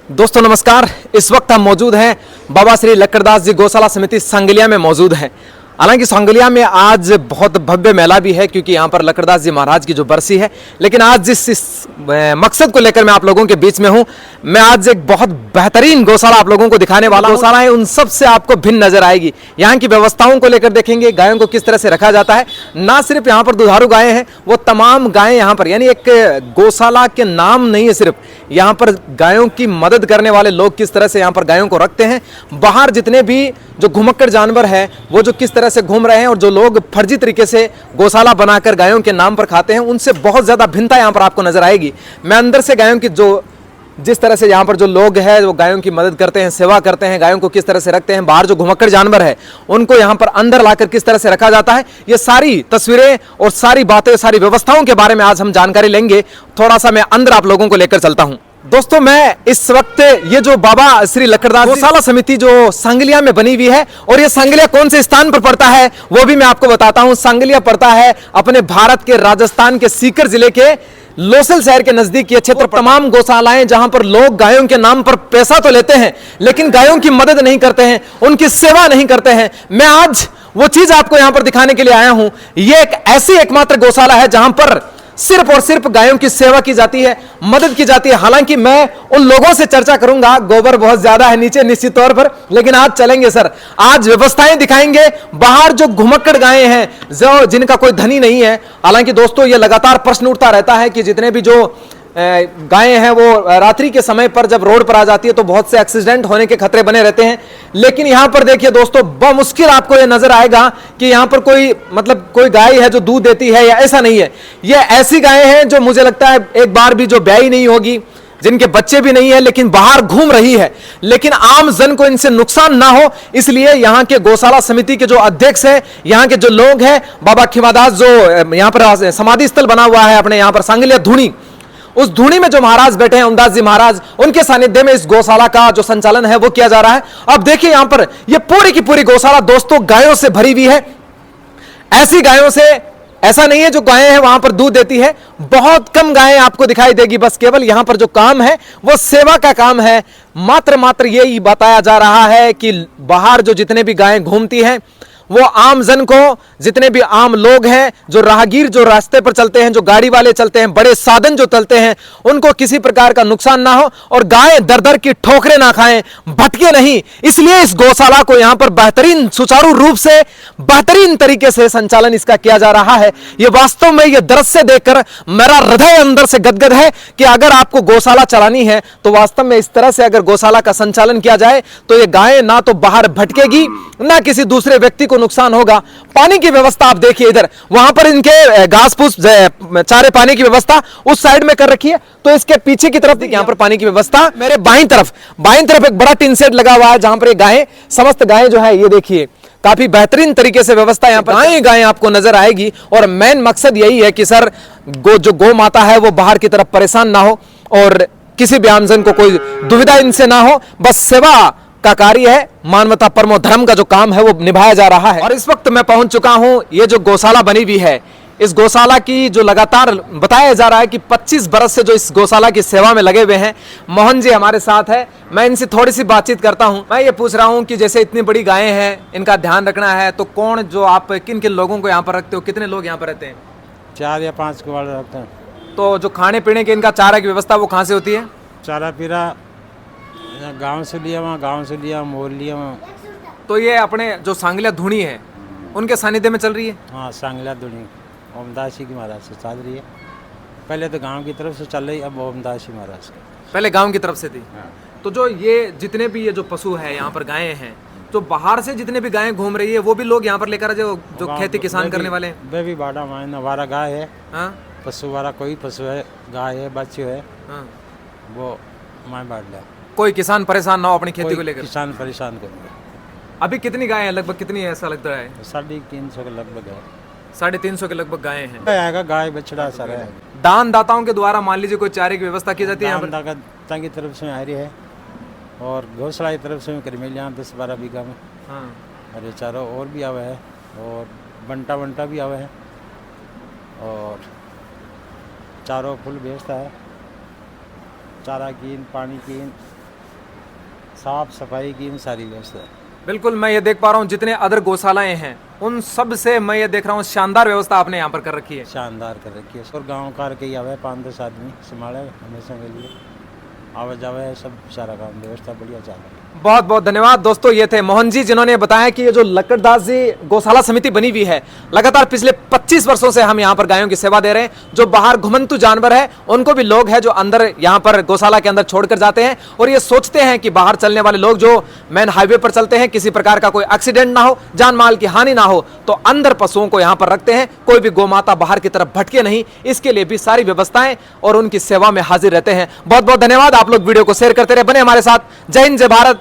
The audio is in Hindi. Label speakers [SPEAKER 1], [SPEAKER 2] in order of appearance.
[SPEAKER 1] दोस्तों नमस्कार। इस वक्त हम मौजूद हैं बाबा श्री लक्कड़दास जी गौशाला समिति सांगलिया में मौजूद हैं। हालांकि सांगलिया में आज बहुत भव्य मेला भी है क्योंकि यहाँ पर लक्कड़दास जी महाराज की जो बरसी है। लेकिन आज जिस इस मकसद को लेकर मैं आप लोगों के बीच में हूँ, मैं आज एक बहुत बेहतरीन गौशाला आप लोगों को दिखाने वाला हूँ। गौशाला है उन सब से आपको भिन्न नजर आएगी। यहाँ की व्यवस्थाओं को लेकर देखेंगे, गायों को किस तरह से रखा जाता है। ना सिर्फ यहाँ पर दुधारू गायें हैं, वो तमाम गायें यहाँ पर, यानी एक गौशाला के नाम नहीं है सिर्फ, यहाँ पर गायों की मदद करने वाले लोग किस तरह से यहाँ पर गायों को रखते हैं। बाहर जितने भी जो घुमक्कड़ जानवर है वो जो किस तरह से घूम रहे हैं और जो लोग फर्जी तरीके से गौशाला बनाकर गायों के नाम पर खाते हैं, उनसे बहुत ज्यादा भिन्नता यहाँ पर आपको नजर आएगी। मैं अंदर से गायों की जो जिस तरह से यहाँ पर जो लोग हैं वो गायों की मदद करते हैं, सेवा करते हैं, गायों को किस तरह से रखते हैं, बाहर जो घुमक्कड़ जानवर है उनको यहाँ पर अंदर लाकर किस तरह से रखा जाता है, ये सारी तस्वीरें और सारी बातें, सारी व्यवस्थाओं के बारे में आज हम जानकारी लेंगे। थोड़ा सा मैं अंदर आप लोगों को लेकर चलता हूँ। दोस्तों मैं इस वक्त ये जो बाबा श्री लक्कड़दास गौशाला समिति जो सांगलिया में बनी हुई है, और ये सांगलिया कौन से स्थान पर पड़ता है वो भी मैं आपको बताता हूँ। सांगलिया पड़ता है अपने भारत के राजस्थान के सीकर जिले के लोसल शहर के नजदीक ये क्षेत्र। तमाम गौशालाएं जहां पर लोग गायों के नाम पर पैसा तो लेते हैं लेकिन गायों की मदद नहीं करते हैं, उनकी सेवा नहीं करते हैं। मैं आज वो चीज आपको यहां पर दिखाने के लिए आया हूं। ये एक ऐसी एकमात्र गौशाला है जहां पर सिर्फ और सिर्फ गायों की सेवा की जाती है, मदद की जाती है। हालांकि मैं उन लोगों से चर्चा करूंगा, गोबर बहुत ज्यादा है नीचे निश्चित तौर पर, लेकिन आज चलेंगे सर, आज व्यवस्थाएं दिखाएंगे। बाहर जो घुमक्कड़ गायें हैं जो जिनका कोई धनी नहीं है। हालांकि दोस्तों ये लगातार प्रश्न उठता रहता है कि जितने भी जो गायें हैं वो रात्रि के समय पर जब रोड पर आ जाती है तो बहुत से एक्सीडेंट होने के खतरे बने रहते हैं। लेकिन यहां पर देखिए दोस्तों, बमुश्किल आपको ये नजर आएगा कि यहां पर कोई गाय है जो दूध देती है, या ऐसा नहीं है। ये ऐसी गायें हैं जो मुझे लगता है एक बार भी जो ब्याही नहीं होगी, जिनके बच्चे भी नहीं है, लेकिन बाहर घूम रही है। लेकिन आम जन को इनसे नुकसान ना हो, इसलिए यहाँ के गौशाला समिति के जो अध्यक्ष हैं, यहाँ के जो लोग हैं, बाबा खिमादास जो यहाँ पर समाधि स्थल बना हुआ है अपने यहाँ पर सांगलिया धूनी, उस धूनी में जो महाराज बैठे हैं ओमदास जी महाराज, उनके सानिध्य में इस गौशाला का जो संचालन है वो किया जा रहा है। अब देखिए यहां पर ये पूरी की पूरी गौशाला दोस्तों गायों से भरी हुई है। ऐसी गायों से, ऐसा नहीं है जो गायें हैं वहां पर दूध देती है, बहुत कम गायें आपको दिखाई देगी। बस केवल यहां पर जो काम है वो सेवा का काम है। मात्र यही बताया जा रहा है कि बाहर जो जितने भी गायें घूमती हैं वो आम जन को, जितने भी आम लोग हैं, जो राहगीर जो रास्ते पर चलते हैं, जो गाड़ी वाले चलते हैं, बड़े साधन जो चलते हैं, उनको किसी प्रकार का नुकसान ना हो और गाय दर दर की ठोकरें ना खाएं, भटके नहीं। इसलिए इस गौशाला को यहां पर बेहतरीन सुचारू रूप से, बेहतरीन तरीके से संचालन इसका किया जा रहा है। यह वास्तव में यह दृश्य देखकर मेरा हृदय अंदर से गदगद है कि अगर आपको गौशाला चलानी है तो वास्तव में इस तरह से अगर गौशाला का संचालन किया जाए तो ये गाय ना तो बाहर भटकेगी, ना किसी दूसरे व्यक्ति नुकसान होगा। पानी की व्यवस्था आप देखिए, इधर वहां पर इनके घास फूस चारे पानी की व्यवस्था उस साइड में कर रखी है। तो इसके पीछे की तरफ यहां पर पानी की व्यवस्था, मेरे बाईं तरफ एक बड़ा टिन सेट लगा हुआ है जहां पर ये गायें, समस्त गायें जो है ये देखिए काफी बेहतरीन तरीके से व्यवस्था यहां पर गायें आपको नजर आएगी। और मेन मकसद यही है कि सर जो गौ माता है वो बाहर की तरफ परेशान ना हो और किसी भी आमजन को कोई दुविधा इनसे ना हो। बस सेवा का कार्य है, मानवता परमो धर्म का जो काम है वो निभाया जा रहा है। और इस वक्त मैं पहुंच चुका हूं, ये जो गौशाला बनी हुई है, इस गौशाला की जो लगातार बताया जा रहा है कि 25 बरस से जो इस गौशाला की सेवा में लगे हुए हैं, मोहन जी हमारे साथ है। मैं इनसे थोड़ी सी बातचीत करता हूं। मैं ये पूछ रहा हूं कि जैसे इतनी बड़ी गायें हैं, इनका ध्यान रखना है, तो कौन जो आप किन किन लोगों को यहाँ पर रखते हो, कितने लोग यहाँ पर रहते हैं?
[SPEAKER 2] 4 या 5 ग्वाल रखते हैं।
[SPEAKER 1] तो जो खाने पीने के इनका चारा की व्यवस्था वो कहाँ से होती है?
[SPEAKER 2] चारा पीरा गांव से लिया, वहाँ गांव से लिया, मोल लिया वहाँ।
[SPEAKER 1] तो ये अपने जो सांगलिया धूनी है उनके सानिध्य में चल रही है?
[SPEAKER 2] हाँ, सांगलिया धूनी ओमदास जी की महाराज से चल रही है। पहले तो गांव की तरफ से चल रही, अब ओमदास जी महाराज की।
[SPEAKER 1] पहले गांव की तरफ से थी।
[SPEAKER 2] हाँ।
[SPEAKER 1] तो जो ये जितने भी ये जो पशु है यहाँ पर गायें हैं, तो बाहर से जितने भी गायें घूम रही है वो भी लोग यहाँ पर लेकर जो खेती किसान करने वाले हैं?
[SPEAKER 2] वे भी बाड़ा मायन हमारा गाय है।
[SPEAKER 1] हाँ?
[SPEAKER 2] पशु वाला कोई पशु है, गाय है, बच्चे है,
[SPEAKER 1] हाँ।
[SPEAKER 2] वो माए बाढ़ लिया।
[SPEAKER 1] कोई किसान परेशान ना हो अपनी खेती को लेकर?
[SPEAKER 2] किसान परेशान करेंगे।
[SPEAKER 1] अभी कितनी गायें हैं लगभग, कितनी है ऐसा लगता है?
[SPEAKER 2] 350 के लगभग है।
[SPEAKER 1] 350 के लगभग गायें हैं।
[SPEAKER 2] आएगा गाय बछड़ा सर है।
[SPEAKER 1] दान दाताओं के द्वारा मान लीजिए कोई चारे की व्यवस्था की जाती है?
[SPEAKER 2] दान की तरफ से आ रही है और गौशाला की तरफ से कर मिल यहाँ 10-12 बीघा में।
[SPEAKER 1] हाँ।
[SPEAKER 2] अरे चारों और भी आवे है और बंटा भी आवे है और चारों फुल व्यवस्था है। चारा कीन, पानी कीन, साफ सफाई की सारी व्यवस्था है।
[SPEAKER 1] बिल्कुल, मैं ये देख पा रहा हूँ जितने अदर गौशालाएं हैं उन सब से मैं ये देख रहा हूँ शानदार व्यवस्था आपने यहाँ पर कर रखी है।
[SPEAKER 2] शानदार कर रखी है। और गांव कार के ही आवे 5-10 आदमी संभाले हमेशा के लिए, आवे जावे सब सारा काम व्यवस्था बढ़िया चल रही है।
[SPEAKER 1] बहुत बहुत धन्यवाद दोस्तों, ये थे मोहन जी जिन्होंने बताया कि ये जो लक्कड़दास जी गौशाला समिति बनी हुई है, लगातार पिछले 25 वर्षों से हम यहाँ पर गायों की सेवा दे रहे हैं। जो बाहर घुमंतु जानवर है उनको भी लोग हैं जो अंदर यहाँ पर गौशाला के अंदर छोड़कर जाते हैं और ये सोचते हैं कि बाहर चलने वाले लोग जो मेन हाईवे पर चलते हैं किसी प्रकार का कोई एक्सीडेंट ना हो, जान माल की हानि ना हो, तो अंदर पशुओं को यहाँ पर रखते हैं। कोई भी गौमाता बाहर की तरफ भटके नहीं, इसके लिए भी सारी व्यवस्थाएं और उनकी सेवा में हाजिर रहते हैं। बहुत बहुत धन्यवाद। आप लोग वीडियो को शेयर करते रहे, बने हमारे साथ। जय हिंद, जय भारत।